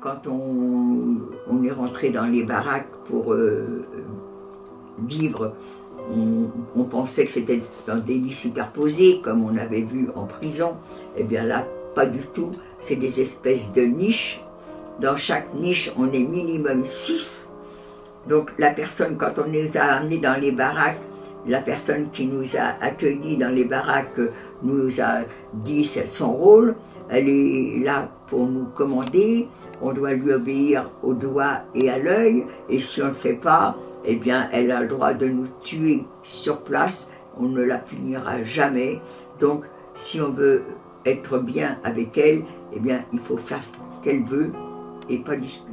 quand on est rentré dans les baraques pour vivre, on pensait que c'était dans des lits superposés, comme on avait vu en prison. Eh bien là, pas du tout. C'est des espèces de niches. Dans chaque niche, on est minimum 6. Donc la personne, quand on les a amenés dans les baraques, la personne qui nous a accueillis dans les baraques nous a dit son rôle. Elle est là pour nous commander. On doit lui obéir au doigt et à l'œil. Et si on ne le fait pas, eh bien, elle a le droit de nous tuer sur place. On ne la punira jamais. Donc, si on veut être bien avec elle, eh bien, il faut faire ce qu'elle veut et pas discuter.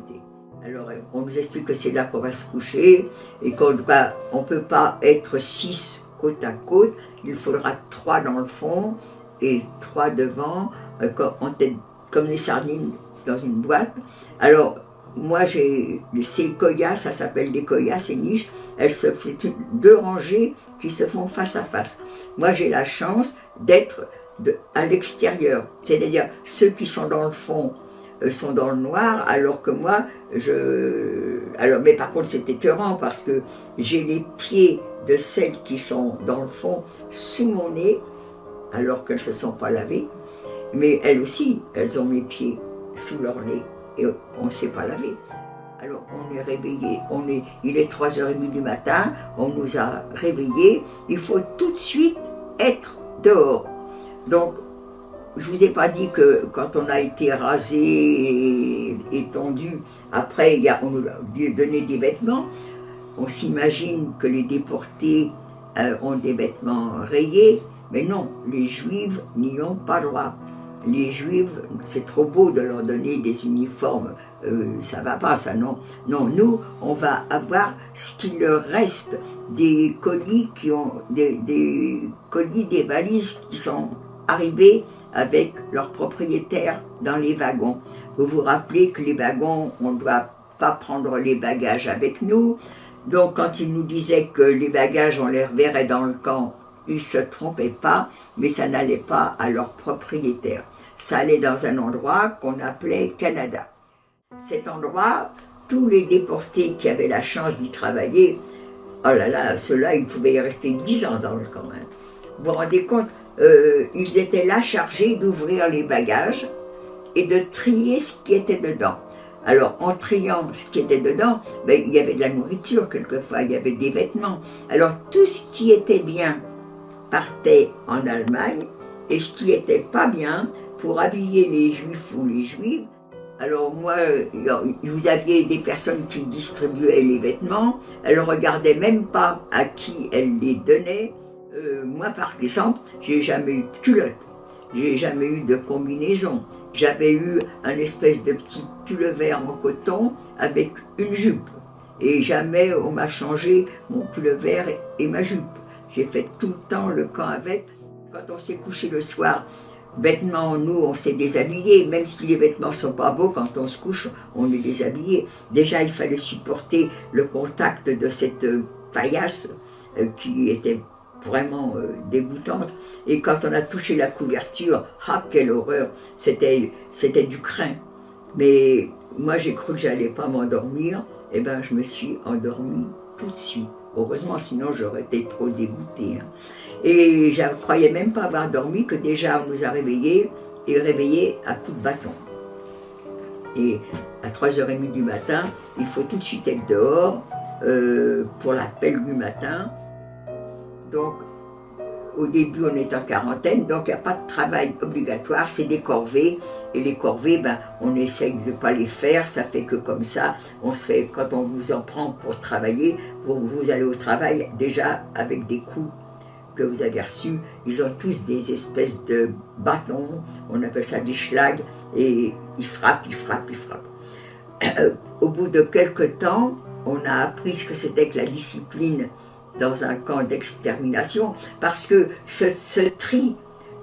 Alors, on nous explique que c'est là qu'on va se coucher et qu'on ne peut pas être 6 côte à côte. Il faudra 3 dans le fond et 3 devant, comme les sardines dans une boîte. Alors, moi, j'ai ces koyas, ça s'appelle des koyas, ces niches, elles se font 2 rangées qui se font face à face. Moi, j'ai la chance d'être à l'extérieur, c'est-à-dire ceux qui sont dans le fond sont dans le noir, alors que moi, mais par contre, c'est écœurant parce que j'ai les pieds de celles qui sont dans le fond sous mon nez, alors qu'elles ne se sont pas lavées, mais elles aussi, elles ont mes pieds sous leur nez et on ne s'est pas lavé. Alors on est réveillés, il est 3h30 du matin, on nous a réveillés, il faut tout de suite être dehors. Donc je ne vous ai pas dit que quand on a été rasé et tondu, après on nous a donné des vêtements. On s'imagine que les déportés ont des vêtements rayés, mais non, les Juifs n'y ont pas droit. Les Juifs, c'est trop beau de leur donner des uniformes, ça va pas ça, non. Non, nous, on va avoir ce qu'il leur reste, des colis des colis, des valises qui sont arrivés avec leurs propriétaires dans les wagons. Vous vous rappelez que les wagons, on ne doit pas prendre les bagages avec nous. Donc quand ils nous disaient que les bagages, on les reverrait dans le camp, ils ne se trompaient pas, mais ça n'allait pas à leurs propriétaires. Ça allait dans un endroit qu'on appelait Canada. Cet endroit, tous les déportés qui avaient la chance d'y travailler, oh là là, ceux-là, ils pouvaient y rester 10 ans dans le camp. Hein. Vous vous rendez compte, ils étaient là chargés d'ouvrir les bagages et de trier ce qui était dedans. Alors, en triant ce qui était dedans, ben, il y avait de la nourriture quelquefois, il y avait des vêtements. Alors, tout ce qui était bien partait en Allemagne, et ce qui n'était pas bien, pour habiller les Juifs ou les Juives. Alors moi, vous aviez des personnes qui distribuaient les vêtements, elles ne regardaient même pas à qui elles les donnaient. Moi, par exemple, j'ai jamais eu de culotte, j'ai jamais eu de combinaison. J'avais eu un espèce de petit pull vert en coton avec une jupe. Et jamais on m'a changé mon pull vert et ma jupe. J'ai fait tout le temps le camp avec. Quand on s'est couché le soir, vêtements, nous, on s'est déshabillés. Même si les vêtements ne sont pas beaux, quand on se couche, on est déshabillé. Déjà, il fallait supporter le contact de cette paillasse qui était vraiment dégoûtante. Et quand on a touché la couverture, ah, quelle horreur, c'était du crin. Mais moi, j'ai cru que j'allais pas m'endormir, et ben je me suis endormie tout de suite. Heureusement, sinon j'aurais été trop dégoûtée. Hein. Et je ne croyais même pas avoir dormi, que déjà on nous a réveillés, et réveillés à coups de bâton. Et à 3h30 du matin, il faut tout de suite être dehors pour l'appel du matin. Donc, au début, on est en quarantaine, donc il n'y a pas de travail obligatoire, c'est des corvées. Et les corvées, ben, on essaye de ne pas les faire, ça fait que comme ça, on se fait, quand on vous en prend pour travailler, vous allez au travail déjà avec des coups que vous avez reçus. Ils ont tous des espèces de bâtons, on appelle ça des schlags, et ils frappent, ils frappent, ils frappent. Au bout de quelques temps, on a appris ce que c'était que la discipline dans un camp d'extermination, parce que ce tri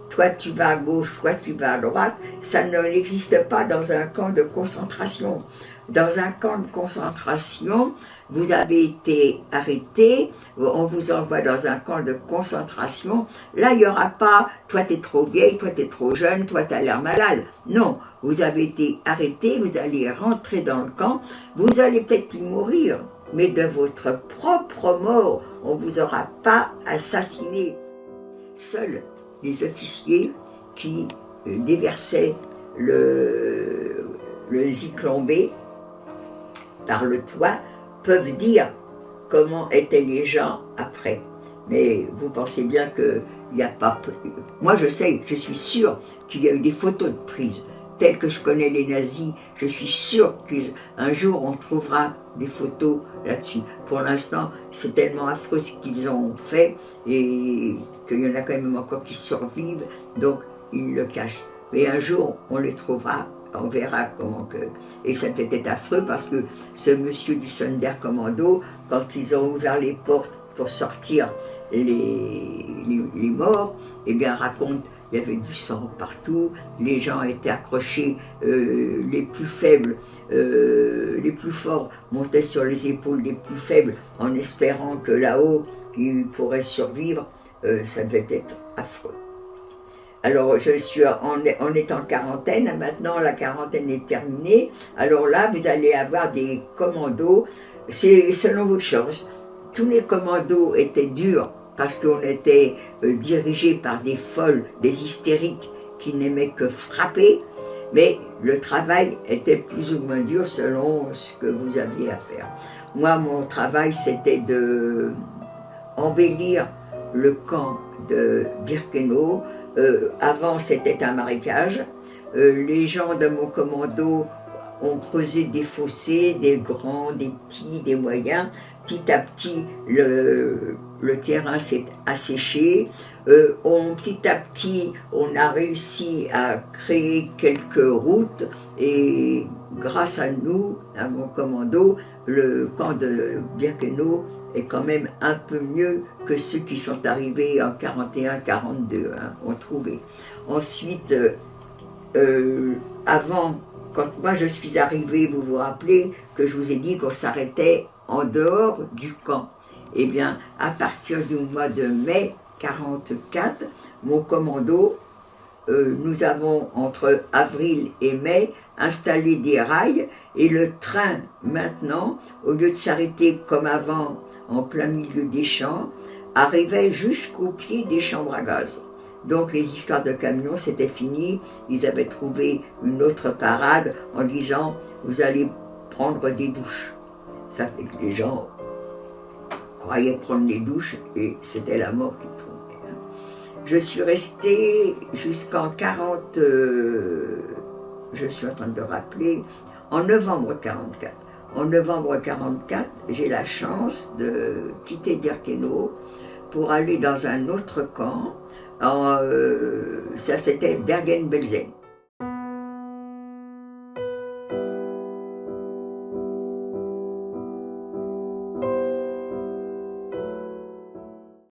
toi tu vas à gauche, toi tu vas à droite, ça n'existe pas dans un camp de concentration. Dans un camp de concentration, vous avez été arrêté, on vous envoie dans un camp de concentration, là il n'y aura pas « toi t'es trop vieille, toi t'es trop jeune, toi t'as l'air malade ». Non, vous avez été arrêté, vous allez rentrer dans le camp, vous allez peut-être y mourir, mais de votre propre mort, on ne vous aura pas assassiné. Seuls les officiers qui déversaient le Zyklon B par le toit peuvent dire comment étaient les gens après. Mais vous pensez bien qu'il n'y a pas... Moi je sais, je suis sûre qu'il y a eu des photos de prise. Telles que je connais les nazis, je suis sûre qu'un jour on trouvera des photos là-dessus. Pour l'instant, c'est tellement affreux ce qu'ils ont fait et qu'il y en a quand même encore qui survivent, donc ils le cachent. Mais un jour, on les trouvera, on verra comment que... Et c'était affreux parce que ce monsieur du Sonderkommando, quand ils ont ouvert les portes pour sortir les morts, eh bien raconte, il y avait du sang partout, les gens étaient accrochés, les plus faibles, les plus forts montaient sur les épaules des plus faibles en espérant que là-haut, ils pourraient survivre. Ça devait être affreux. Alors, on est en quarantaine, maintenant la quarantaine est terminée, alors là, vous allez avoir des commandos, c'est selon votre chance. Tous les commandos étaient durs parce qu'on était dirigés par des folles, des hystériques qui n'aimaient que frapper, mais le travail était plus ou moins dur selon ce que vous aviez à faire. Moi, mon travail, c'était de embellir le camp de Birkenau. Avant, c'était un marécage. Les gens de mon commando ont creusé des fossés, des grands, des petits, des moyens. Petit à petit, le terrain s'est asséché. Petit à petit, on a réussi à créer quelques routes et grâce à nous, à mon commando, le camp de Birkenau est quand même un peu mieux que ceux qui sont arrivés en 41-42, ont trouvé. Ensuite, avant, quand moi je suis arrivée, vous vous rappelez que je vous ai dit qu'on s'arrêtait en dehors du camp. Eh bien, à partir du mois de mai 44, mon commando, nous avons entre avril et mai installé des rails et le train maintenant, au lieu de s'arrêter comme avant en plein milieu des champs, arrivait jusqu'au pied des chambres à gaz. Donc les histoires de camions, c'était fini, ils avaient trouvé une autre parade en disant « vous allez prendre des douches ». Ça fait que les gens croyaient prendre des douches et c'était la mort qu'ils trouvaient. Je suis restée jusqu'en 40, je suis en train de rappeler, en novembre 44. En novembre 44, j'ai la chance de quitter Birkenau pour aller dans un autre camp. Ça c'était Bergen-Belsen.